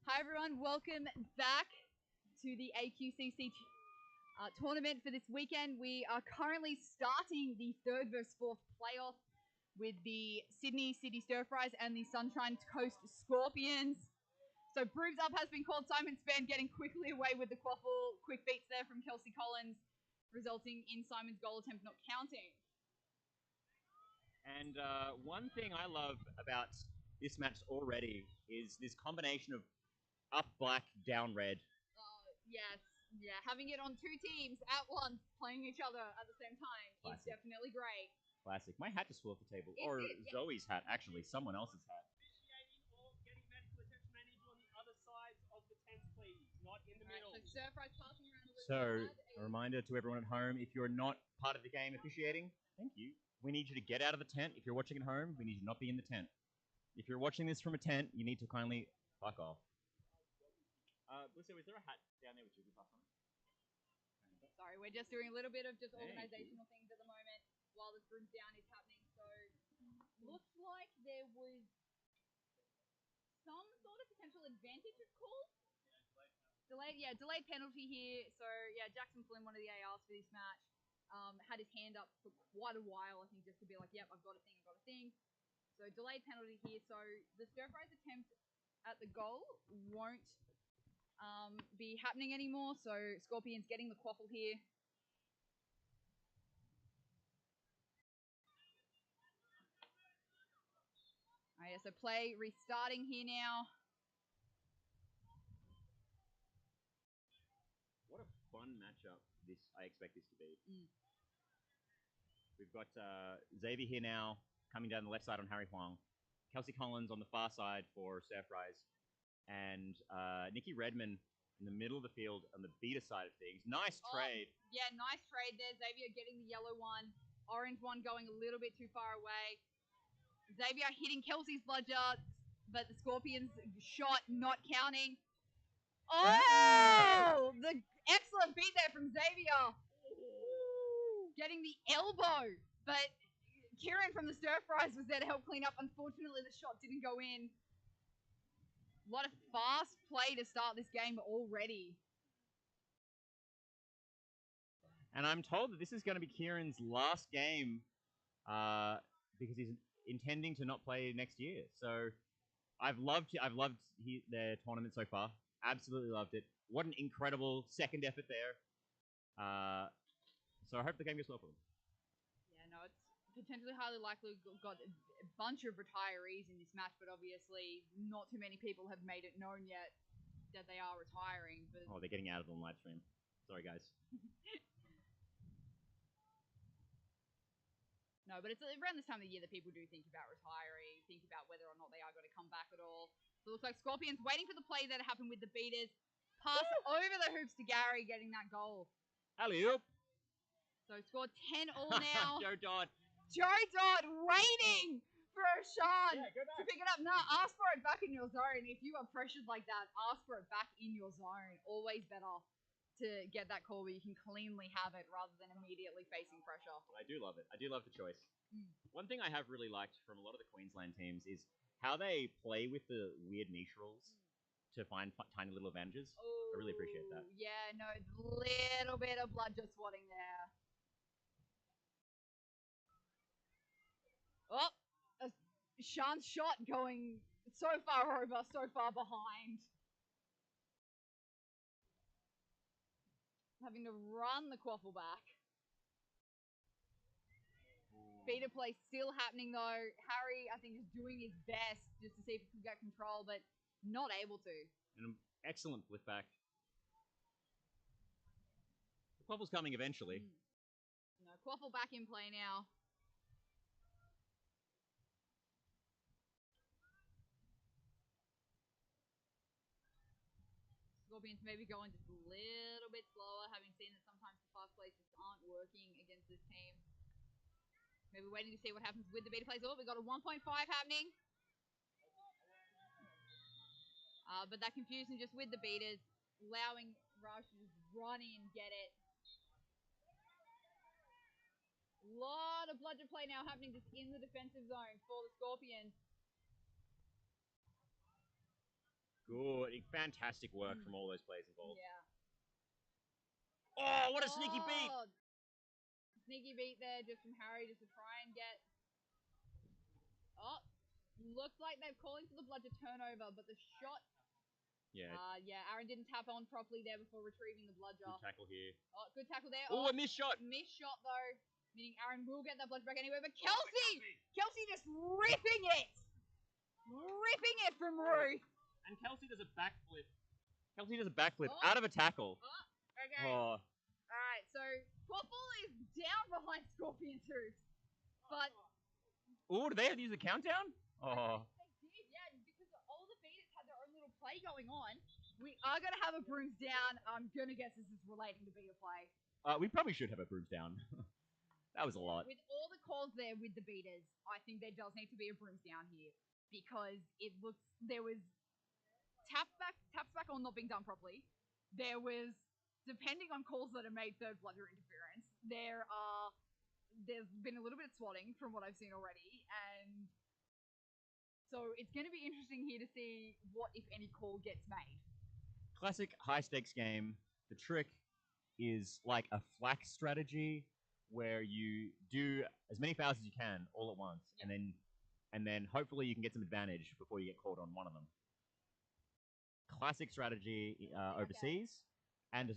Hi everyone, welcome back to the AQCC tournament for this weekend. We are currently starting the 3rd versus 4th playoff with the Sydney City Stir Fries and the Sunshine Coast Scorpions. So Brooms up has been called. Simon Spann getting quickly away with the quaffle. Quick beats there from Kelsey Collins, resulting in Simon's goal attempt not counting. And one thing I love about this match already is this combination of up black, down red. Yes, yeah, having it on 2 teams at once, playing each other at the same time is definitely great. Classic. My hat just flew off the table. Or Zoe's hat, actually. Someone else's hat. Or getting medical attention, I need you on the other sides of the tent, please, not in the middle. So Stir Fries passing around the So, a reminder to everyone at home, if you're not part of the game officiating, thank you. We need you to get out of the tent. If you're watching at home, we need you to not be in the tent. If you're watching this from a tent, you need to kindly fuck off. Lucio, is there a hat down there with you? Sorry, we're just doing a little bit of organizational things at the moment while this Brooms down is happening. So, looks like there was some sort of potential advantage of call. Delayed penalty here. So, yeah, Jackson Flynn, one of the ARs for this match, had his hand up for quite a while, I think, just to be like, yep, I've got a thing. So, delayed penalty here. So, the Stir Fries attempt at the goal won't be happening anymore. So, Scorpions getting the quaffle here. Oh, yeah, so play restarting here now. What a fun matchup I expect this to be. We've got Xavier here now, coming down the left side on Harry Huang. Kelsey Collins on the far side for Stir Fries. And Nikki Redman in the middle of the field on the beater side of things. Nice trade. Yeah, nice trade there. Xavier getting the yellow one. Orange one going a little bit too far away. Xavier hitting Kelsey's bludger, but the Scorpions shot not counting. Oh! The excellent beat there from Xavier. Getting the elbow. But Kieran from the Stir Fries was there to help clean up. Unfortunately, the shot didn't go in. A lot of fast play to start this game already. And I'm told that this is going to be Kieran's last game because he's intending to not play next year. So I've loved their tournament so far. Absolutely loved it. What an incredible second effort there. So I hope the game goes well for them. Yeah, no, it's potentially highly likely we've got a bunch of retirees in this match, but obviously not too many people have made it known yet that they are retiring. But oh, they're getting out of the live stream. Sorry, guys. No, but it's around this time of the year that people do think about retiring, think about whether or not they are going to come back at all. So it looks like Scorpions waiting for the play that happened with the beaters. Pass over the hoops to Gary, getting that goal. Alley-oop. So scored 10-all now. Joe Dodd waiting for Sean to pick it up. No, ask for it back in your zone. If you are pressured like that, ask for it back in your zone. Always better to get that call where you can cleanly have it rather than immediately facing pressure. I do love it. I do love the choice. One thing I have really liked from a lot of the Queensland teams is how they play with the weird niche rules to find tiny little advantages. Ooh, I really appreciate that. Yeah, no, little bit of blood just swatting there. Oh, Sean's shot going so far over, so far behind. Having to run the quaffle back. Beater play still happening though. Harry, I think, is doing his best just to see if he can get control, but not able to. An excellent flip back. The quaffle's coming eventually. No, quaffle back in play now. Scorpions maybe going just a little bit slower, having seen that sometimes the fast plays just aren't working against this team. Maybe waiting to see what happens with the beater plays. Oh, we got a 1.5 happening. But that confusion just with the beaters, allowing Raj to just run in, get it. A lot of bludger play now happening just in the defensive zone for the Scorpions. Good. Fantastic work from all those players involved. Yeah. Oh, what a sneaky beat! Oh, sneaky beat there just from Harry just to try and get... Oh, looks like they're calling for the bludger turnover, but the shot... Yeah, yeah, Aaron didn't tap on properly there before retrieving the bludger. good tackle here. Oh, good tackle there. Oh, a missed shot! Missed shot, though. Meaning Aaron will get that bludger back anyway, but Kelsey! Kelsey just ripping it! Ripping it from Ruth! And Kelsey does a backflip. Kelsey does a backflip Oh. out of a tackle. Okay. Oh, Alright, so Quadball is down behind Scorpion's hoops. But oh, do they have to use a countdown? Oh, they did, yeah, because all the beaters had their own little play going on. We are going to have a brooms down. I'm going to guess this is relating to beater play. we probably should have a brooms down. That was a lot. With all the calls there with the beaters, I think there does need to be a brooms down here. Because it looks, there was taps back on not being done properly. There was, depending on calls that are made, third bludger interference. There's been a little bit of swatting from what I've seen already, and so it's going to be interesting here to see what, if any, call gets made. Classic high stakes game. The trick is like a flak strategy where you do as many fouls as you can all at once, and then hopefully you can get some advantage before you get called on one of them. Classic strategy overseas and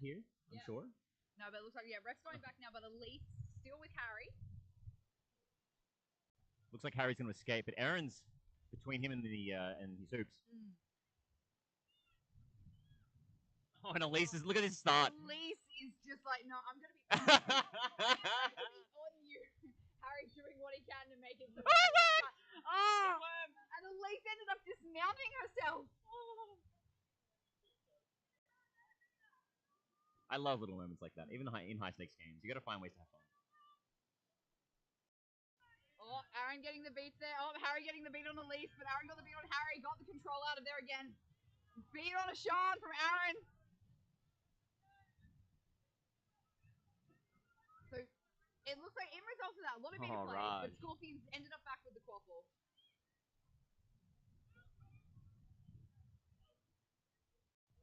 here, I'm sure. No, but it looks like, yeah, ref's going back now, but Elise still with Harry. Looks like Harry's going to escape, but Aaron's between him and his hoops. Oh, and Elise is, look at this start. Elise is just like, no, I'm going to be on you. Harry doing what he can to make it. So and Elise ended up dismounting herself. I love little moments like that, even in high stakes games. You got to find ways to have fun. Oh, Aaron getting the beats there. Oh, Harry getting the beat on Elise, but Aaron got the beat on Harry. Got the control out of there again. Beat on a Sean from Aaron. So it looks like in results of that, a lot of beat play, but Scorpions ended up back with the Quadball.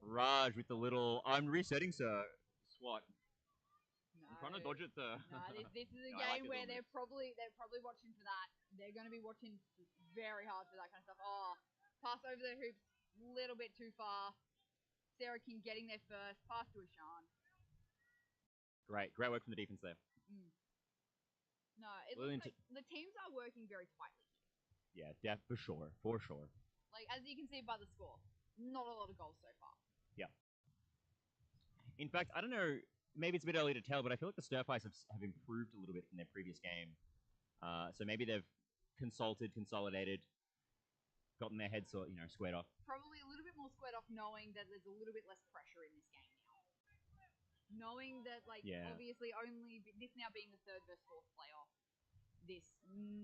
Raj with the little, I'm resetting, sir. SWAT. No. I'm trying to dodge it, sir. No, this is a No, game like where they're probably watching for that. They're going to be watching very hard for that kind of stuff. Oh, pass over the hoops, little bit too far. Sarah King getting there first. Pass to Ashan. Great work from the defense there. No, it looks like the teams are working very tightly. Yeah, for sure. Like, as you can see by the score, not a lot of goals so far. Yeah. In fact, I don't know, maybe it's a bit early to tell, but I feel like the Stir Fries have improved a little bit from their previous game. So maybe they've consolidated, gotten their heads squared off. Probably a little bit more squared off, knowing that there's a little bit less pressure in this game now. Knowing that, obviously only this now being the third versus fourth playoff, this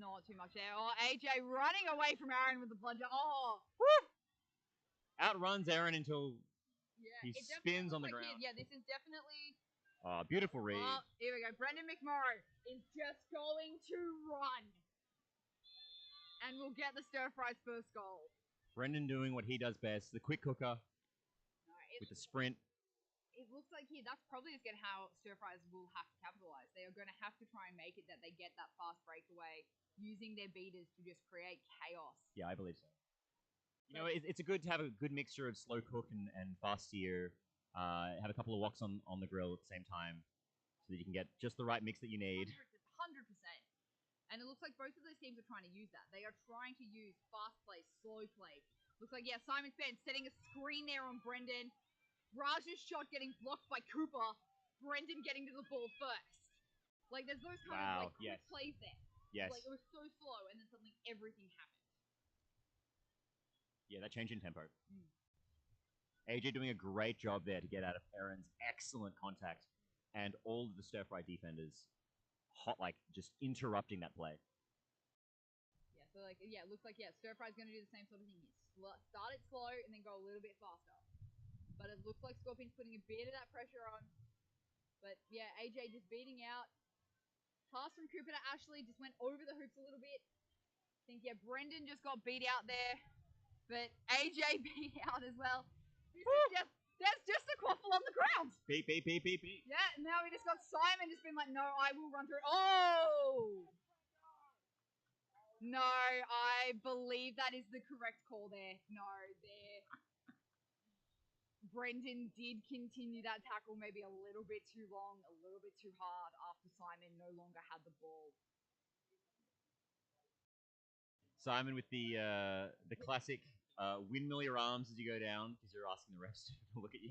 not too much there. Oh, AJ running away from Aaron with the bludger. Oh, woo! Outruns Aaron until he spins on the ground. Yeah, this is definitely. Oh, beautiful read. Oh, here we go. Brendan McMorrow is just going to run. And we'll get the Stir Fry's first goal. Brendan doing what he does best, the quick hooker with the sprint. It looks like here, that's probably again how Stir Fries will have to capitalize. They are going to have to try and make it that they get that fast breakaway using their beaters to just create chaos. Yeah, I believe so. You know, it's good to have a good mixture of slow cook and fast sear. Have a couple of woks on the grill at the same time so that you can get just the right mix that you need. 100%. And it looks like both of those teams are trying to use that. They are trying to use fast play, slow play. Looks like, yeah, Simon Spence setting a screen there on Brendan. Raj's shot getting blocked by Cooper. Brendan getting to the ball first. Like, there's those kind of quick plays there. Yes. Like, it was so slow, and then suddenly everything happened. Yeah, that change in tempo. AJ doing a great job there to get out of Aaron's excellent contact. And all of the stir-fry defenders just interrupting that play. Yeah, so it looks like, Stir-Fry's going to do the same sort of thing here. Start it slow and then go a little bit faster. But it looks like Scorpion's putting a bit of that pressure on. But yeah, AJ just beating out. Pass from Cooper to Ashley, just went over the hoops a little bit. I think, Brendan just got beat out there. But AJ being out as well. There's just a quaffle on the ground. Beep. Yeah, now we just got Simon just been like, no, I will run through. Oh! No, I believe that is the correct call there. No, there. Brendan did continue that tackle maybe a little bit too long, a little bit too hard after Simon no longer had the ball. Simon with the classic windmill your arms as you go down because you're asking the rest to look at you.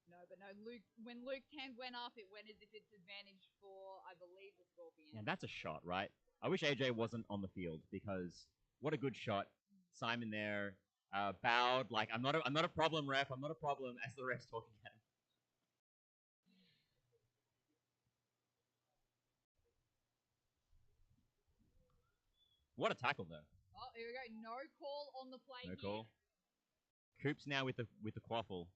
No, but no, Luke. When Luke's hand went up, it went as if it's advantage for, I believe, the Scorpion. And that's a shot, right? I wish AJ wasn't on the field because what a good shot. Simon there bowed like I'm not a problem, ref. I'm not a problem. As the ref's talking at him. What a tackle though. Oh, here we go. No call on the play. No call. Coops now with the quaffle.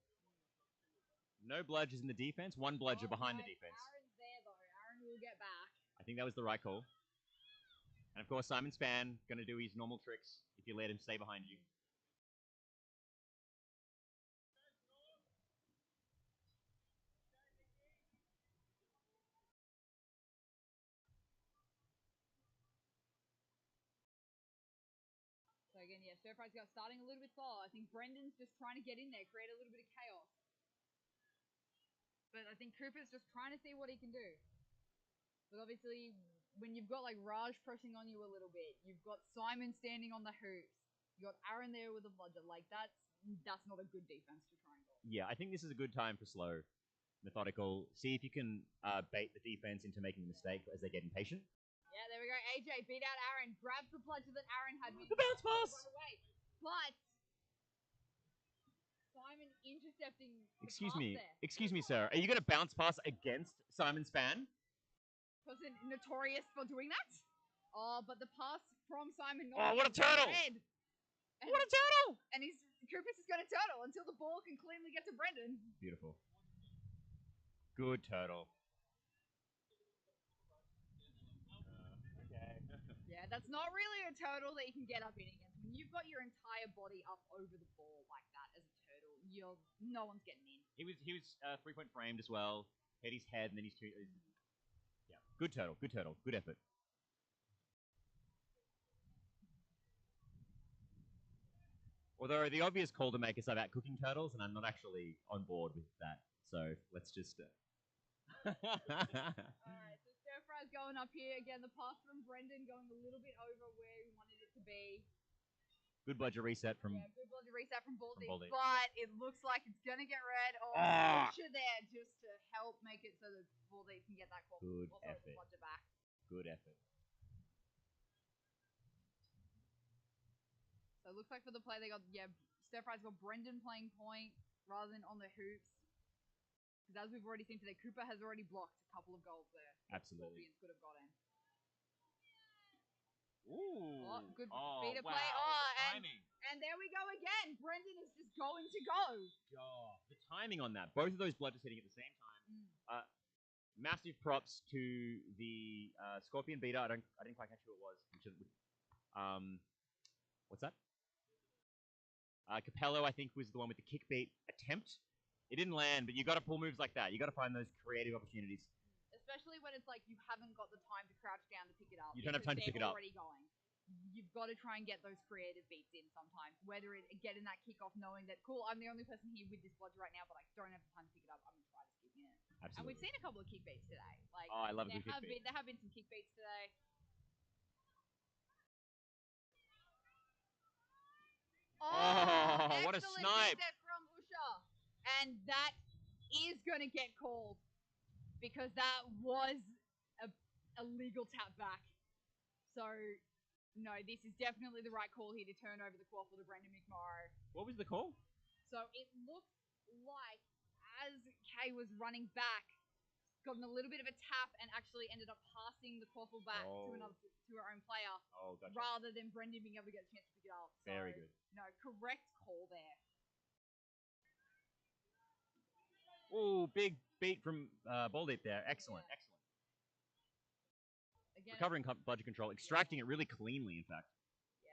No bludgers in the defense. One bludger behind the defense. Aaron's there though. Aaron will get back. I think that was the right call. And of course, Simon's fan going to do his normal tricks if you let him stay behind you. So again, yeah, Stir Fry's got starting a little bit slow. I think Brendan's just trying to get in there, create a little bit of chaos. But I think Cooper's just trying to see what he can do. But obviously, when you've got like Raj pressing on you a little bit, you've got Simon standing on the hoops, you got Aaron there with a bludger. Like that's not a good defense to try and go. Yeah, I think this is a good time for slow, methodical. See if you can bait the defense into making a mistake as they get impatient. Yeah, there we go. AJ beat out Aaron, grabs the bludger that Aaron had. The bounce pass! Run away. But Simon intercepting. Excuse me, sir. Are you going to bounce pass against Simon's fan? Wasn't notorious for doing that. Oh, but the pass from Simon. Oh, what a turtle! What a turtle! And Cooper's just going to turtle until the ball can cleanly get to Brendan. Beautiful. Good turtle. Okay. Yeah, that's not really a turtle that you can get up in against. When you've got your entire body up over the ball like that as a turtle, no one's getting in. He was 3-point framed as well. Hit his head and then he's yeah. Good turtle. Good effort. Although the obvious call to make is about cooking turtles, and I'm not actually on board with that. So let's just. Alright, so Stir Fry's going up here. Again, the pass from Brendan going a little bit over where we wanted it to be. Good bludger reset from. Yeah, good bludger reset from Baldy. Baldy. But it looks like it's going to get red. Oh, pressure there just to help make it so that Baldy can get that call. Good also effort. Bludger back. Good effort. So it looks like for the play they got, Stir Fry's got Brendan playing point rather than on the hoops. Because as we've already seen today, Cooper has already blocked a couple of goals there. Absolutely. Scorpions could have got in. Ooh. Oh, good Oh, beater wow. play. Oh, Timing. and there we go again. Brendan is just going to go. Oh, the timing on that. Both of those bludgers hitting at the same time. Massive props to the Scorpion beater. I didn't quite catch who it was. What's that? Capello, I think, was the one with the kick beat attempt. It didn't land, but you got to pull moves like that. You got to find those creative opportunities. Especially when it's like you haven't got the time to crouch down to pick it up. You don't have time to pick it up. Already going. You've got to try and get those creative beats in sometimes. Whether it getting that kickoff, knowing that cool, I'm the only person here with this bludger right now, but I don't have the time to pick it up. I'm gonna try to skip in it. Absolutely. And we've seen a couple of kick beats today. Like, I love a good kick beat. There have been some kick beats today. Oh, what a snipe! From Usha. And that is going to get called because that was a legal tap back. So, no, this is definitely the right call here to turn over the quaffle to Brendan McMorrow. What was the call? So it looks like as Kay was running back, gotten a little bit of a tap and actually ended up passing the quaffle back to her own player. Oh, gotcha. Rather than Brendan being able to get a chance to pick it up. So, very good. No, correct call there. Oh, big beat from Baldy there. Excellent, excellent. Again, Recovering bludger control, extracting it really cleanly, in fact. Yeah.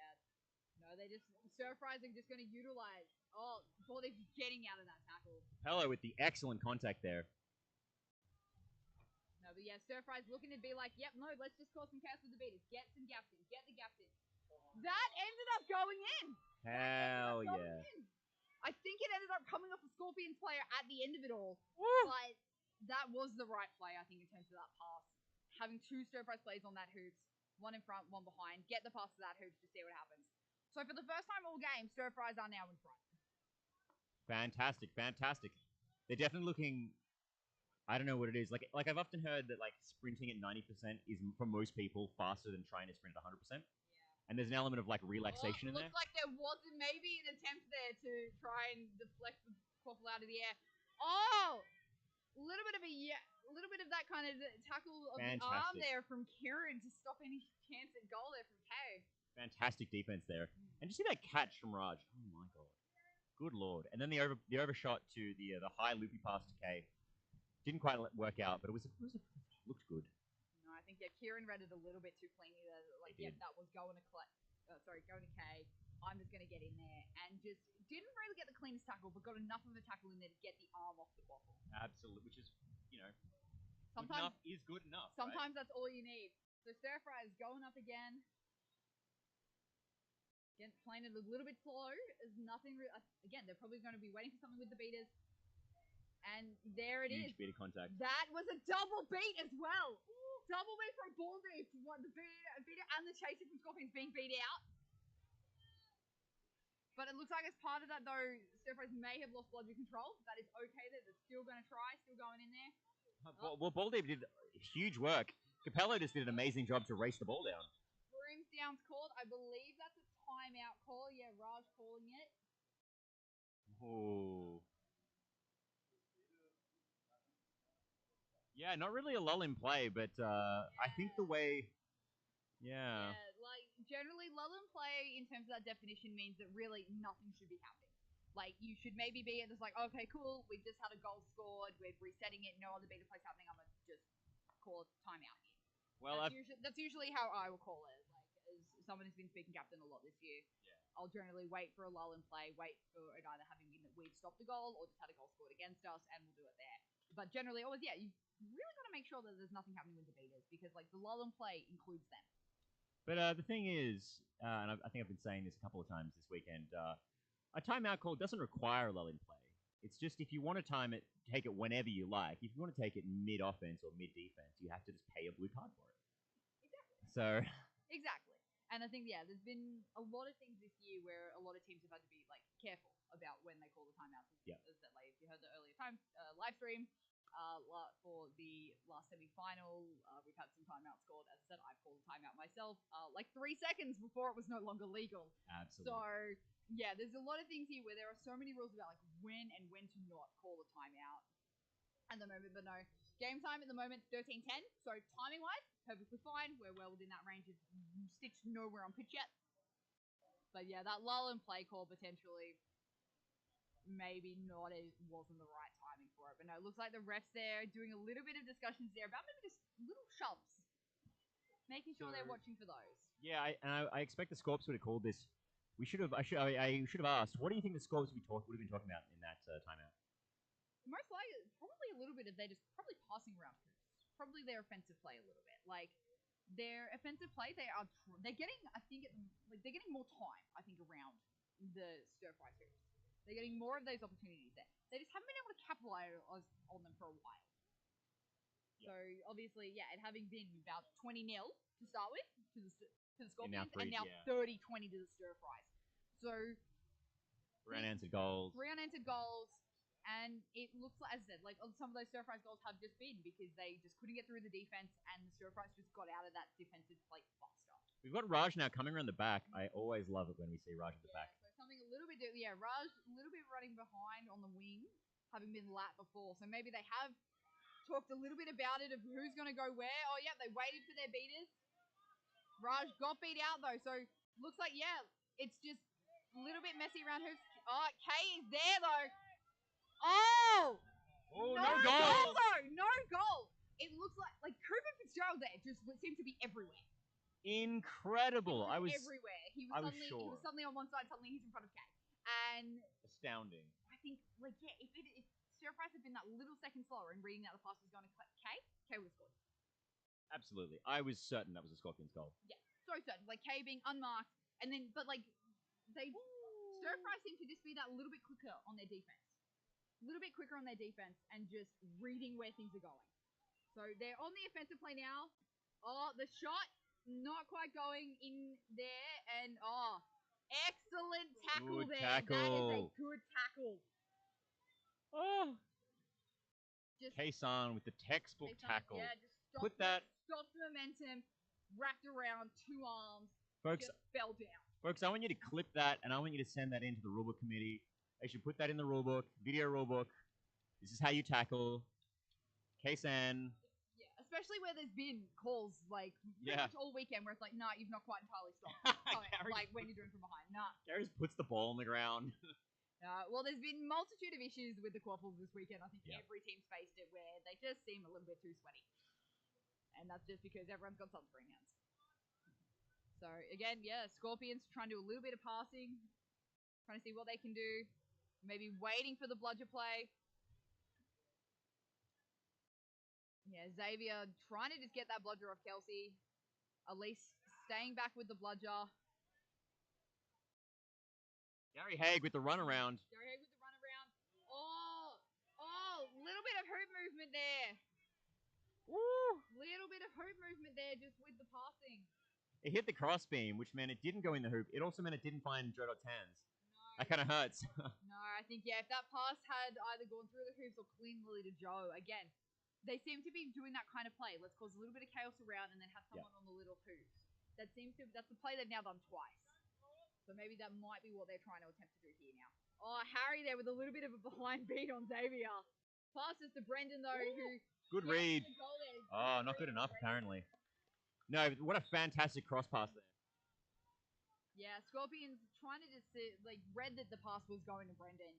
No, they stir fries are just going to utilize. Oh, before they're getting out of that tackle. Hello with the excellent contact there. No, but yeah, stir fries looking to be like, yep, no, let's just cause some chaos with the beaters. Get some gaps in. Get the gaps in. That ended up going in. Hell yeah. I think it ended up coming off the Scorpions player at the end of it all. Woo. But that was the right play, I think, in terms of that pass. Having two stir fries plays on that hoops, one in front, one behind. Get the pass to that hoops to see what happens. So for the first time all game, stir fries are now in front. Fantastic, fantastic. They're definitely looking. I don't know what it is. Like I've often heard that like sprinting at 90% is for most people faster than trying to sprint at 100%. Yeah. And there's an element of like relaxation in there. Looks like there wasn't maybe an attempt there to try and deflect the quaffle out of the air. Oh, a little bit of that kind of tackle of the arm there from Kieran to stop any chance at goal there from Kay. Fantastic defense there. And did you see that catch from Raj? Oh my god, good lord! And then the overshot to the high loopy pass to Kay didn't quite work out, but it looked good. No, I think Kieran read it a little bit too cleanly. Like, yep, that was going to going to Kay. I'm just going to get in there and just didn't really get the cleanest tackle, but got enough of a tackle in there to get the arm off the quaffle. Absolutely, which is sometimes good enough is good enough. Sometimes right? That's all you need. So stir fry is going up again. Again, playing it a little bit slow. There's nothing. Again, they're probably going to be waiting for something with the beaters. And there it is. Huge beat of contact. That was a double beat as well. Double beat from Baldy. The beater and the chaser from Scorpions being beat out. But it looks like as part of that, though, stir fries may have lost logic control. That is okay. They're still going to try. Still going in there. Well, Baldy did huge work. Capello just did an amazing job to race the ball down. Brimstone's called. I believe that's a timeout call. Yeah, Raj calling it. Oh. Yeah, not really a lull in play, but I think the way... Yeah, like, generally, lull in play, in terms of that definition, means that really nothing should be happening. Like, you should maybe be just like, okay, cool, we've just had a goal scored, we're resetting it, no other beater plays happening, I'm going to just call it timeout here. Well, that's usually how I will call it. Like, as someone who's been speaking captain a lot this year, I'll generally wait for a lull in play, wait for it either having been that we've stopped the goal or just had a goal scored against us, and we'll do it there. But generally, always, you've really got to make sure that there's nothing happening with the beaters, because, like, the lull in play includes them. But the thing is, and I think I've been saying this a couple of times this weekend, a timeout call doesn't require a lull in play. It's just if you want to time it, take it whenever you like. If you want to take it mid-offense or mid-defense, you have to just pay a blue card for it. Exactly. So... Exactly. And I think, there's been a lot of things this year where a lot of teams have had to be, like, careful about when they call the timeouts. Yeah. Like, if you heard the earlier live stream, for the last semi-final, we've had some timeouts scored. As I said, I've called a timeout myself, like 3 seconds before it was no longer legal. Absolutely. So, there's a lot of things here where there are so many rules about like when and when to not call a timeout at the moment. But no, game time at the moment, 13:10. So timing-wise, perfectly fine. We're well within that range of sticks nowhere on pitch yet. But yeah, that lull and play call potentially maybe wasn't the right timing for it. But no, it looks like the refs there doing a little bit of discussions there about maybe just little shoves, making sure they're watching for those. Yeah, I expect the Scorps would have called this. I should have asked, what do you think the Scorps would have been talking about in that timeout? Most likely, probably a little bit of they just probably passing around hoops. Probably their offensive play a little bit. Like their offensive play, they're getting, I think, they're getting more time. I think around the stir fry hoops. They're getting more of those opportunities there. They just haven't been able to capitalize on them for a while. Yep. So obviously, it having been about 20-0 to start with to the Scorpions, and now 30-20 to the stir fries. So 3 unanswered goals. 3 unanswered goals, and it looks like, as I said, like some of those stir fries goals have just been because they just couldn't get through the defense, and the stir fries just got out of that defensive plate faster. We've got Raj now coming around the back. I always love it when we see Raj at the back. So something a little bit, Raj a little bit running behind on the wing, having been lat before. So maybe they have talked a little bit about it of who's going to go where. Oh yeah, they waited for their beaters. Raj got beat out though, so looks like it's just a little bit messy around hoops. Oh, Kay is there though. Oh, no goal though, no goal. It looks like Cooper Fitzgerald there just seemed to be everywhere. Incredible. He I was everywhere. He I was was suddenly he sure. was suddenly on one side, suddenly he's in front of K. And astounding. I think if Stir Fries had been that little second slower in reading that the pass was going to K would have scored. Absolutely. I was certain that was a Scorpions goal. Yeah, so certain. Like K being unmarked, and then but like they Stir Fry seemed to just be that little bit quicker on their defense. A little bit quicker on their defense and just reading where things are going. So they're on the offensive play now. Oh, the shot not quite going in there, and excellent tackle Good there. tackle. That is a good tackle. Oh. Just Kaysan with the textbook tackle. Yeah, just Put that, stopped momentum, wrapped around two arms, folks. just fell down. Folks, I want you to clip that, and I want you to send that into the rulebook committee. They should put that in the rulebook, video rulebook. This is how you tackle. Kaysan. Yeah, especially where there's been calls like pretty much all weekend where it's like, nah, you've not quite entirely stopped. Like when you're doing from behind, nah. Gary just puts the ball on the ground. Well, there's been multitude of issues with the Quadballs this weekend. I think every team's faced it where they just seem a little bit too sweaty. And that's just because everyone's got sunscreen hands. So, again, Scorpions trying to do a little bit of passing. Trying to see what they can do. Maybe waiting for the bludger play. Yeah, Xavier trying to just get that bludger off Kelsey. Elise staying back with the bludger. Gary Haig with the runaround. Little bit of hoop movement there. Woo! Little bit of hoop movement there just with the passing. It hit the crossbeam, which meant it didn't go in the hoop. It also meant it didn't find Joe.'s hands. No. That kind of hurts. No, I think, if that pass had either gone through the hoops or cleanly to Joe, again, they seem to be doing that kind of play. Let's cause a little bit of chaos around and then have someone on the little hoops. That's the play they've now done twice. So maybe that might be what they're trying to attempt to do here now. Oh, Harry there with a little bit of a behind beat on Xavier. Passes to Brendan, though, who... Good read. Oh, not good enough, apparently. No, what a fantastic cross pass there. Yeah, Scorpions trying to just, read that the pass was going to Brendan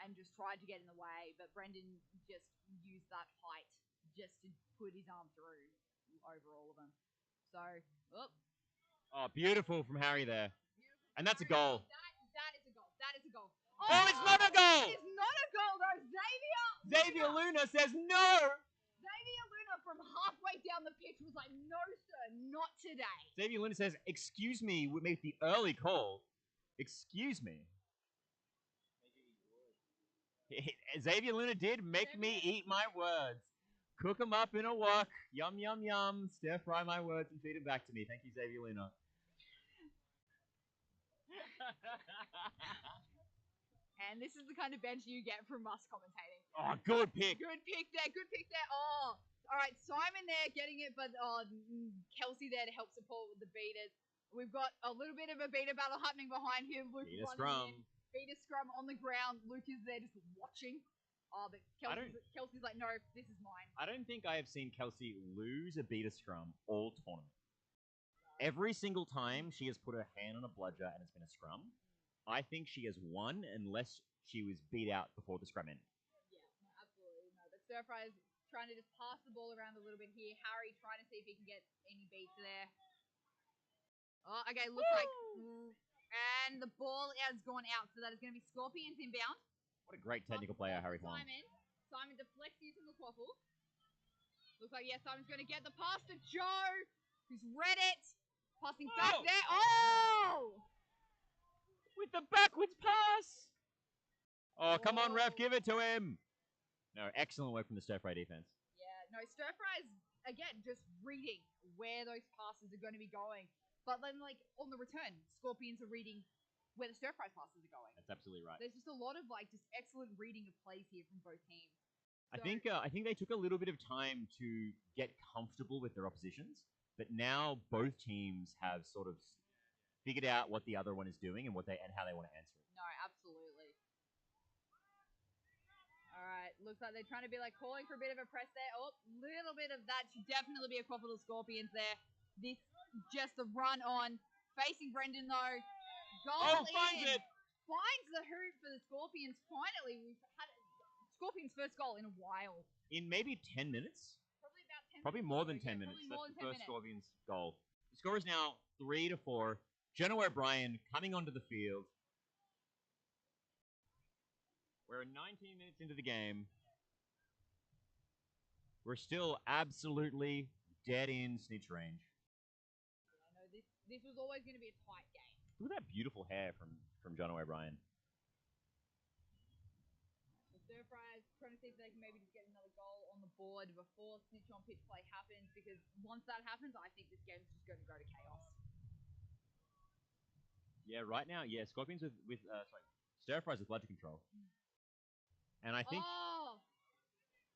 and just tried to get in the way, but Brendan just used that height just to put his arm through over all of them. So, Oh, beautiful from Harry there. And that's a goal. That is a goal. That is a goal. Oh, it's not a goal! It is not a goal, though. Xavier Luna says no! Xavier Luna from halfway down the pitch was like, no, sir, not today. Xavier Luna says, excuse me, we made the early call. Excuse me. Xavier Luna did make me eat my words. Cook them up in a wok. Yum, yum, yum. Stir fry my words and feed them back to me. Thank you, Xavier Luna. And this is the kind of bench you get from us commentating. Oh, good pick. Good pick there. Oh, all right. Simon there getting it, but Kelsey there to help support with the beaters. We've got a little bit of a beater battle happening behind him. Luke Beater scrum. Beater scrum on the ground. Luke is there just watching. Oh, but Kelsey's like, no, this is mine. I don't think I have seen Kelsey lose a beater scrum all tournament. Every single time she has put her hand on a bludger and it's been a scrum, I think she has won unless she was beat out before the scrum ended. Yeah, no, absolutely. No, but Stir Fry is trying to just pass the ball around a little bit here. Harry trying to see if he can get any beats there. Oh, okay, looks like... And the ball has gone out, so that is going to be Scorpions inbound. What a great technical player, Harry Huang. Simon deflects using the quaffle. Looks like, Simon's going to get the pass to Joe, who's read it. Passing back there. Oh! With the backwards pass. Oh, come on, ref, give it to him. No, excellent work from the Stir Fry defense. Yeah, no, Stir Fry is, again, just reading where those passes are going to be going. But then, on the return, Scorpions are reading where the Stir Fry passes are going. That's absolutely right. There's just a lot of, just excellent reading of plays here from both teams. So, I think they took a little bit of time to get comfortable with their oppositions, but now both teams have sort of figured out what the other one is doing and how they want to answer it. No, absolutely. All right, looks like they're trying to be calling for a bit of a press there. Oh, little bit of that should definitely be a quaffle to Scorpions there. This just a run on facing Brendan though. Goal finds it. Finds the hoop for the Scorpions. Finally, we've had Scorpions' first goal in a while. In maybe 10 minutes. Probably about 10 Probably minutes. more than 10 minutes. Probably more That's than the 10 first minutes. Scorpions goal. score is now 3-4. Jonah O'Brien coming onto the field. We're 19 minutes into the game. We're still absolutely dead in snitch range. I know this was always going to be a tight game. Look at that beautiful hair from Jonah O'Brien. The stir fries trying to see if they can maybe just get another goal on the board before snitch on pitch play happens, because once that happens, I think this game's just going to go to chaos. Yeah, right now, yeah, Scorpions with stir fries with blood to control. And I think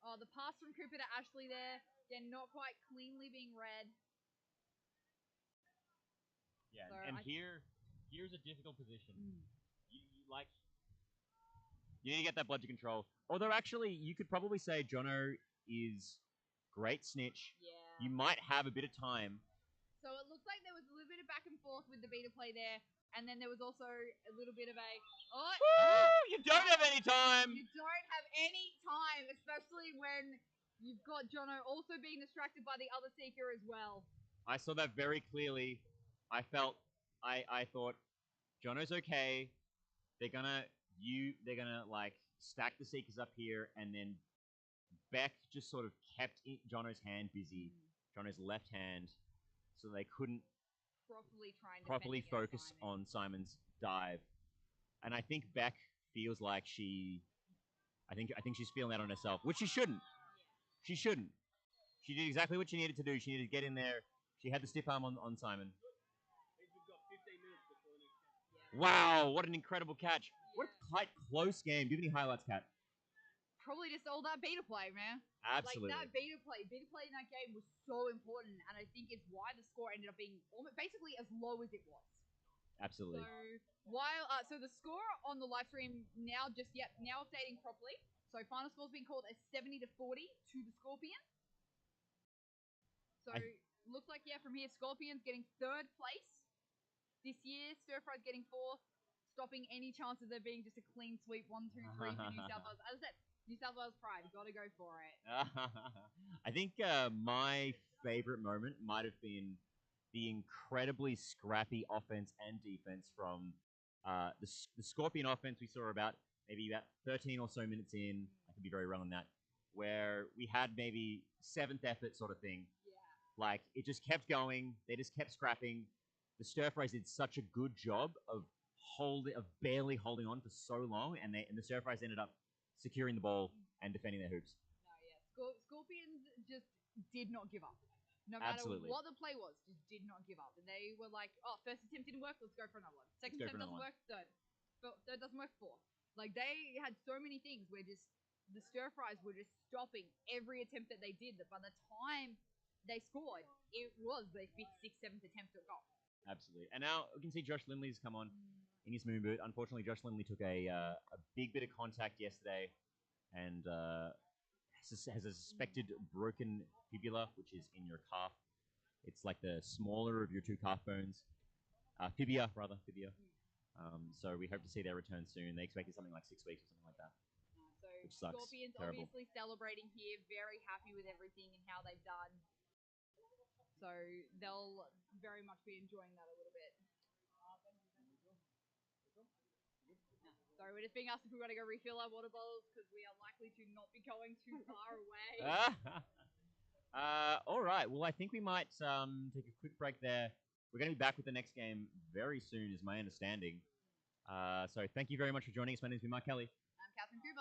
Oh, the pass from Cooper to Ashley there. Again, not quite cleanly being read. Yeah, So and here's a difficult position. You need to get that blood to control. Although actually, you could probably say Jono is great snitch. Yeah. You might have a bit of time. So it looks like there was a little bit of back and forth with the beta play there, and then there was also a little bit of a You don't have any time. You don't have any time, especially when you've got Jono also being distracted by the other seeker as well. I saw that very clearly. I thought Jono's okay. They're gonna like stack the seekers up here, and then Beck just sort of kept Jono's hand busy, Jono's left hand, so they couldn't properly focus on Simon's dive. And I think Beck feels like I think she's feeling that on herself, which she shouldn't. She shouldn't. She did exactly what she needed to do. She needed to get in there. She had the stiff arm on Simon. We've got 15 minutes before the next game. Wow, what an incredible catch. What a quite close game. Do you have any highlights, Kat? Probably just all that beta play, man. Absolutely. Like that beta play in that game was so important, and I think it's why the score ended up being almost basically as low as it was. Absolutely. So the score on the live stream now updating properly. So final score's being called as 70-40 to the Scorpions. So looks like from here Scorpions getting 3rd place this year. Stir Fry's getting 4th, stopping any chance of there being just a clean sweep 1-2-3 for New South Wales. As I said, New South Wales pride, gotta go for it. I think my favorite moment might have been the incredibly scrappy offense and defense from the Scorpion offense. We saw about 13 or so minutes in. I could be very wrong on that, where we had maybe 7th effort sort of thing. Yeah. Like it just kept going. They just kept scrapping. The Stir Fries did such a good job of barely holding on for so long, and the Stir Fries ended up securing the ball and defending their hoops. Scorpions just did not give up. No matter Absolutely. what the play was, just did not give up. And they were like, first attempt didn't work, let's go for another one. Second attempt doesn't work, third doesn't work, 4th. Like, they had so many things where just the Stir Fries were just stopping every attempt that they did, that by the time they scored, it was their 5th, 6th, 7th attempt at goal. Absolutely. And now we can see Josh Lindley's come on in his moon boot. Unfortunately, Josh Lindley took a big bit of contact yesterday and has a suspected broken fibula, which is in your calf. It's like the smaller of your 2 calf bones. Fibia. So we hope to see their return soon. They expected something like 6 weeks or something like that. So which sucks. Scorpions Terrible. obviously celebrating here, very happy with everything and how they've done. So they'll very much be enjoying that a little bit. Sorry, we're just being asked if we've got to go refill our water bottles because we are likely to not be going too far away. All right. Well, I think we might take a quick break there. We're going to be back with the next game very soon, is my understanding. So thank you very much for joining us. My name is Mark Kelly. I'm Catherine Cooper.